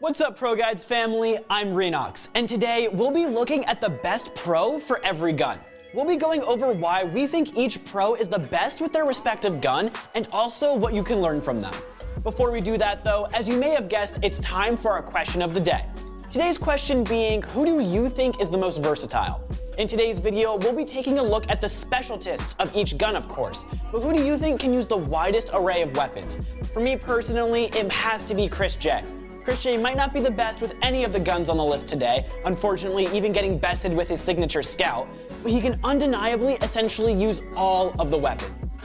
What's up, ProGuides family? I'm Renox, and today we'll be looking at the best pro for every gun. We'll be going over why we think each pro is the best with their respective gun, and also what you can learn from them. Before we do that though, as you may have guessed, it's time for our question of the day. Today's question being, who do you think is the most versatile? In today's video, we'll be taking a look at the specialties of each gun, of course, but who do you think can use the widest array of weapons? For me personally, it has to be Chris J. Chris J might not be the best with any of the guns on the list today, unfortunately even getting bested with his signature Scout, but he can undeniably essentially use all of the weapons.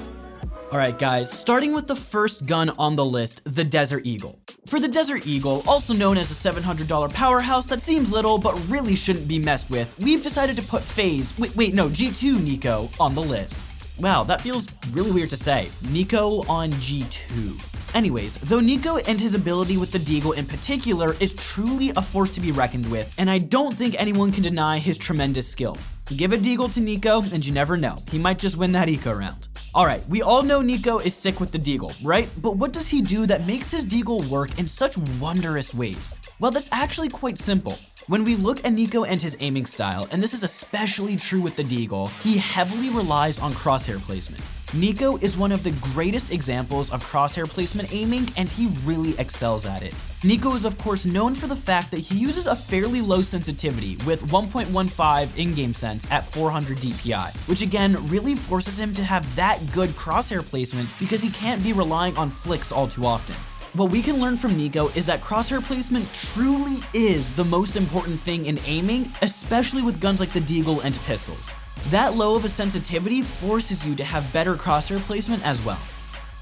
Alright guys, starting with the first gun on the list, the Desert Eagle. For the Desert Eagle, also known as a $700 powerhouse that seems little but really shouldn't be messed with, we've decided to put G2 Nico on the list. Wow, that feels really weird to say. Nico on G2. Anyways, though Nico and his ability with the Deagle in particular is truly a force to be reckoned with, and I don't think anyone can deny his tremendous skill. Give a Deagle to Nico and you never know, he might just win that eco round. Alright, we all know Nico is sick with the Deagle, right? But what does he do that makes his Deagle work in such wondrous ways? Well, that's actually quite simple. When we look at Nico and his aiming style, and this is especially true with the Deagle, he heavily relies on crosshair placement. Nico is one of the greatest examples of crosshair placement aiming, and he really excels at it. Nico is of course known for the fact that he uses a fairly low sensitivity with 1.15 in-game sense at 400 DPI, which again really forces him to have that good crosshair placement because he can't be relying on flicks all too often. What we can learn from Nico is that crosshair placement truly is the most important thing in aiming, especially with guns like the Deagle and pistols. That low of a sensitivity forces you to have better crosshair placement as well.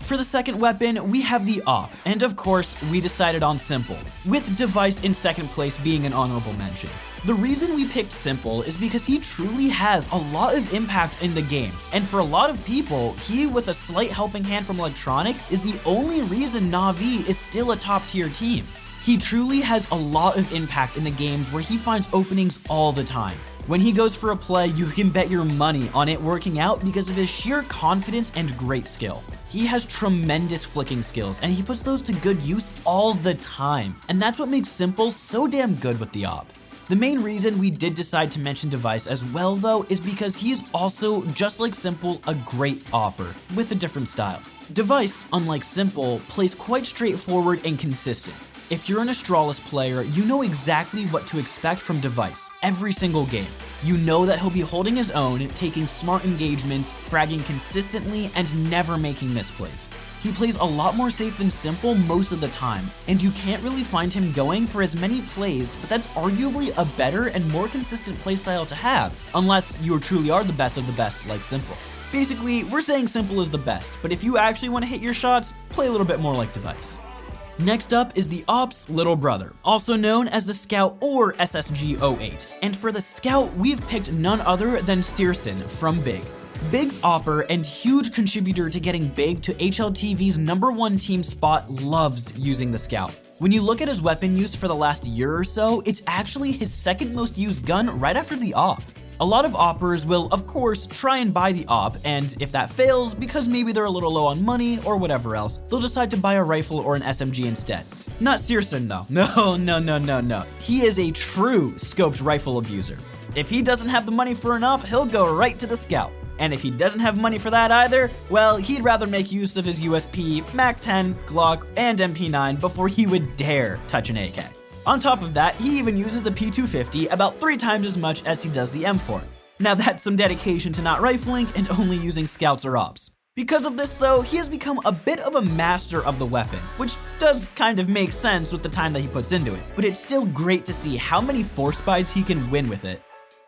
For the second weapon, we have the AWP, and of course, we decided on Simple, with Device in second place being an honorable mention. The reason we picked Simple is because he truly has a lot of impact in the game, and for a lot of people, he with a slight helping hand from Electronic is the only reason Na'Vi is still a top tier team. He truly has a lot of impact in the games where he finds openings all the time. When he goes for a play, you can bet your money on it working out because of his sheer confidence and great skill. He has tremendous flicking skills, and he puts those to good use all the time, and that's what makes Simple so damn good with the AWP. The main reason we did decide to mention Device as well though is because he is also, just like Simple, a great AWPer, with a different style. Device, unlike Simple, plays quite straightforward and consistent. If you're an Astralis player, you know exactly what to expect from Device every single game. You know that he'll be holding his own, taking smart engagements, fragging consistently, and never making misplays. He plays a lot more safe than Simple most of the time, and you can't really find him going for as many plays, but that's arguably a better and more consistent playstyle to have, unless you truly are the best of the best like Simple. Basically, we're saying Simple is the best, but if you actually want to hit your shots, play a little bit more like Device. Next up is the AWP's little brother, also known as the Scout or SSG-08. And for the Scout, we've picked none other than Searson from Big. Big's AWPer and huge contributor to getting Big to HLTV's #1 team spot loves using the Scout. When you look at his weapon use for the last year or so, it's actually his second most used gun right after the AWP. A lot of AWPers will, of course, try and buy the AWP, and if that fails, because maybe they're a little low on money or whatever else, they'll decide to buy a rifle or an SMG instead. Not Searson though. No. He is a true scoped rifle abuser. If he doesn't have the money for an AWP, he'll go right to the Scout. And if he doesn't have money for that either, well, he'd rather make use of his USP, MAC-10, Glock, and MP9 before he would dare touch an AK. On top of that, he even uses the P250 about 3 times as much as he does the M4. Now that's some dedication to not rifling and only using Scouts or AWPs. Because of this though, he has become a bit of a master of the weapon, which does kind of make sense with the time that he puts into it, but it's still great to see how many force buys he can win with it.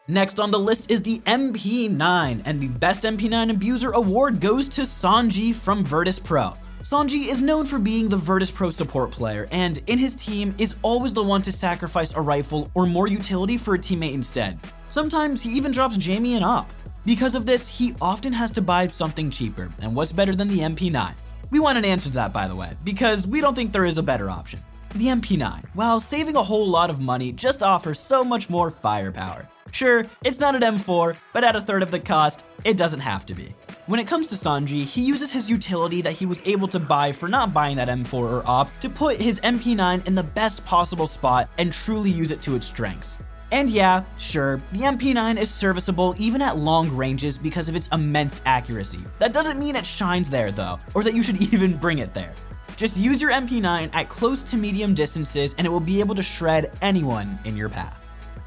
Next on the list is the MP9, and the Best MP9 Abuser award goes to Sanji from Virtus Pro. Sanji is known for being the Virtus Pro support player, and in his team is always the one to sacrifice a rifle or more utility for a teammate instead. Sometimes he even drops Jamie and AWP. Because of this, he often has to buy something cheaper, and what's better than the MP9? We want an answer to that, by the way, because we don't think there is a better option. The MP9, while saving a whole lot of money, just offers so much more firepower. Sure, it's not an M4, but at a third of the cost, it doesn't have to be. When it comes to Sanji, he uses his utility that he was able to buy for not buying that M4 or AWP to put his MP9 in the best possible spot and truly use it to its strengths. And yeah, sure, the MP9 is serviceable even at long ranges because of its immense accuracy. That doesn't mean it shines there though, or that you should even bring it there. Just use your MP9 at close to medium distances and it will be able to shred anyone in your path.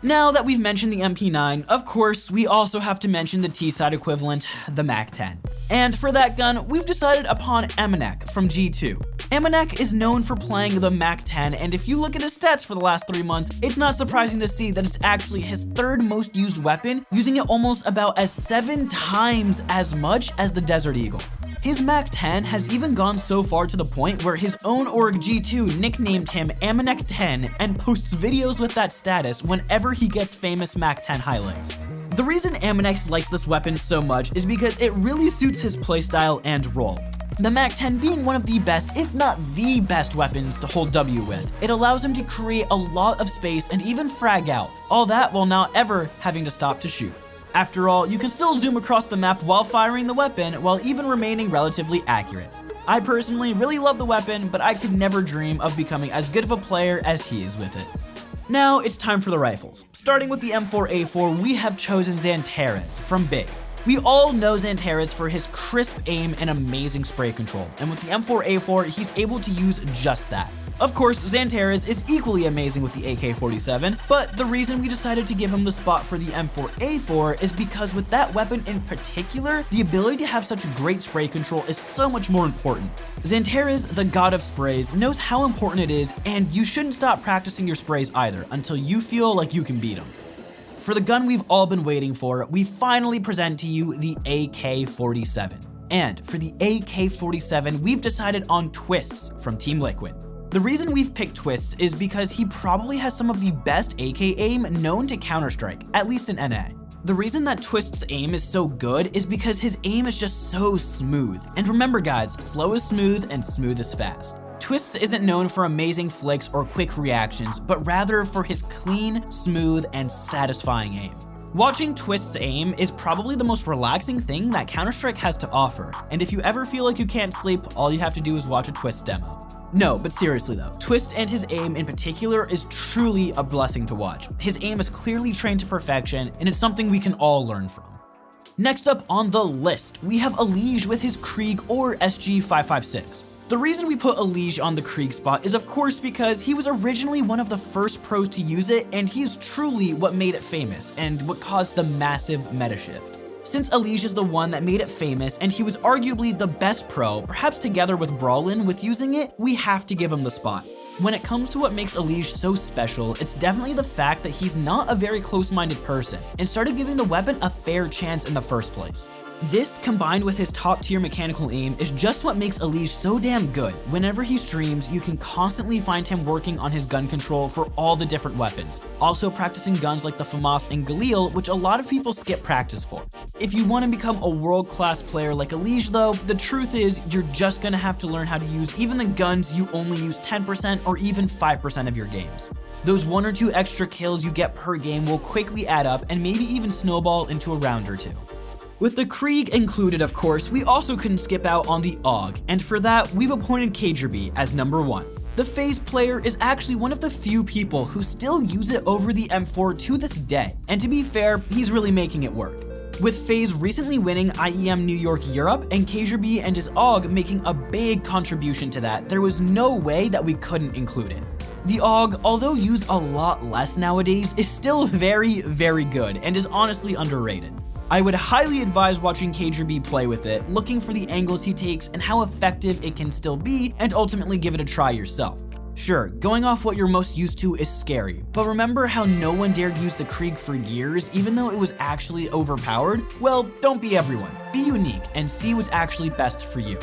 Now that we've mentioned the MP9, of course, we also have to mention the T-side equivalent, the MAC-10. And for that gun, we've decided upon Amanek from G2. Amanek is known for playing the MAC-10, and if you look at his stats for the last 3 months, it's not surprising to see that it's actually his third most used weapon, using it almost about as 7 times as much as the Desert Eagle. His MAC-10 has even gone so far to the point where his own org G2 nicknamed him Amanek10 and posts videos with that status whenever he gets famous MAC-10 highlights. The reason Amanek likes this weapon so much is because it really suits his playstyle and role. The MAC-10 being one of the best, if not the best weapons to hold W with. It allows him to create a lot of space and even frag out, all that while not ever having to stop to shoot. After all, you can still zoom across the map while firing the weapon while even remaining relatively accurate. I personally really love the weapon, but I could never dream of becoming as good of a player as he is with it. Now it's time for the rifles. Starting with the M4A4, we have chosen Xantares from Big. We all know Xantares for his crisp aim and amazing spray control, and with the M4A4, he's able to use just that. Of course, Xantares is equally amazing with the AK47, but the reason we decided to give him the spot for the M4A4 is because with that weapon in particular, the ability to have such great spray control is so much more important. Xantares, the god of sprays, knows how important it is, and you shouldn't stop practicing your sprays either until you feel like you can beat him. For the gun we've all been waiting for, we finally present to you the AK47. And for the AK47, we've decided on Twists from Team Liquid. The reason we've picked Twists is because he probably has some of the best AK aim known to Counter-Strike, at least in NA. The reason that Twist's aim is so good is because his aim is just so smooth. And remember guys, slow is smooth and smooth is fast. Twists isn't known for amazing flicks or quick reactions, but rather for his clean, smooth, and satisfying aim. Watching Twist's aim is probably the most relaxing thing that Counter-Strike has to offer, and if you ever feel like you can't sleep, all you have to do is watch a Twist demo. No, but seriously though, Twist and his aim in particular is truly a blessing to watch. His aim is clearly trained to perfection, and it's something we can all learn from. Next up on the list, we have Elige with his Krieg or SG556. The reason we put Elige on the Krieg spot is of course because he was originally one of the first pros to use it, and he is truly what made it famous and what caused the massive meta shift. Since Elige is the one that made it famous and he was arguably the best pro, perhaps together with Brawlin with using it, we have to give him the spot. When it comes to what makes Elige so special, it's definitely the fact that he's not a very close-minded person and started giving the weapon a fair chance in the first place. This, combined with his top-tier mechanical aim, is just what makes Elige so damn good. Whenever he streams, you can constantly find him working on his gun control for all the different weapons, also practicing guns like the FAMAS and Galil, which a lot of people skip practice for. If you want to become a world-class player like Elige though, the truth is you're just gonna have to learn how to use even the guns you only use 10% or even 5% of your games. Those 1 or 2 extra kills you get per game will quickly add up and maybe even snowball into a round or 2. With the Krieg included, of course, we also couldn't skip out on the AUG, and for that, we've appointed KJB as number 1. The FaZe player is actually one of the few people who still use it over the M4 to this day, and to be fair, he's really making it work. With FaZe recently winning IEM New York Europe and KJB and his AUG making a big contribution to that, there was no way that we couldn't include it. The AUG, although used a lot less nowadays, is still very, very good and is honestly underrated. I would highly advise watching KJB play with it, looking for the angles he takes and how effective it can still be, and ultimately give it a try yourself. Sure, going off what you're most used to is scary, but remember how no one dared use the Krieg for years even though it was actually overpowered? Well, don't be everyone. Be unique and see what's actually best for you.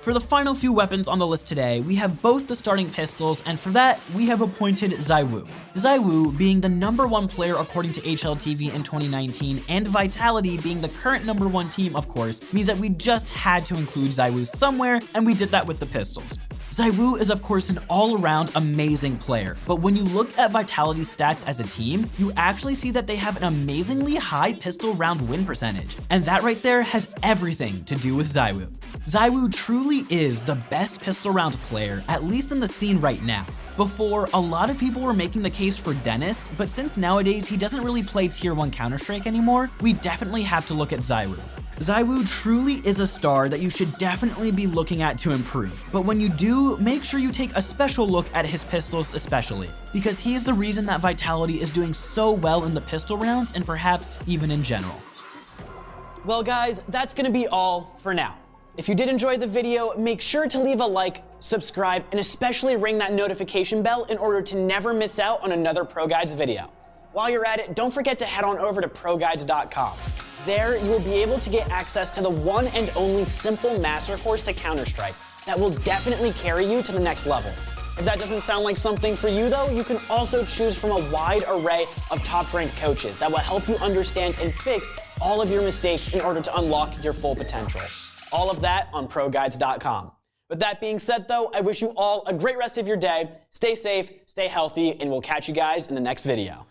For the final few weapons on the list today, we have both the starting pistols, and for that, we have appointed ZywOo. ZywOo, being the number 1 player according to HLTV in 2019, and Vitality being the current number 1 team, of course, means that we just had to include ZywOo somewhere, and we did that with the pistols. ZywOo is of course an all-around amazing player, but when you look at Vitality's stats as a team, you actually see that they have an amazingly high pistol round win percentage, and that right there has everything to do with ZywOo. ZywOo truly is the best pistol round player, at least in the scene right now. Before, a lot of people were making the case for Dennis, but since nowadays he doesn't really play Tier 1 Counter-Strike anymore, we definitely have to look at ZywOo. ZywOo truly is a star that you should definitely be looking at to improve, but when you do, make sure you take a special look at his pistols especially, because he is the reason that Vitality is doing so well in the pistol rounds and perhaps even in general. Well guys, that's gonna be all for now. If you did enjoy the video, make sure to leave a like, subscribe, and especially ring that notification bell in order to never miss out on another ProGuides video. While you're at it, don't forget to head on over to ProGuides.com. There, you will be able to get access to the one and only simple master course to Counter-Strike that will definitely carry you to the next level. If that doesn't sound like something for you though, you can also choose from a wide array of top-ranked coaches that will help you understand and fix all of your mistakes in order to unlock your full potential. All of that on ProGuides.com. With that being said though, I wish you all a great rest of your day. Stay safe, stay healthy, and we'll catch you guys in the next video.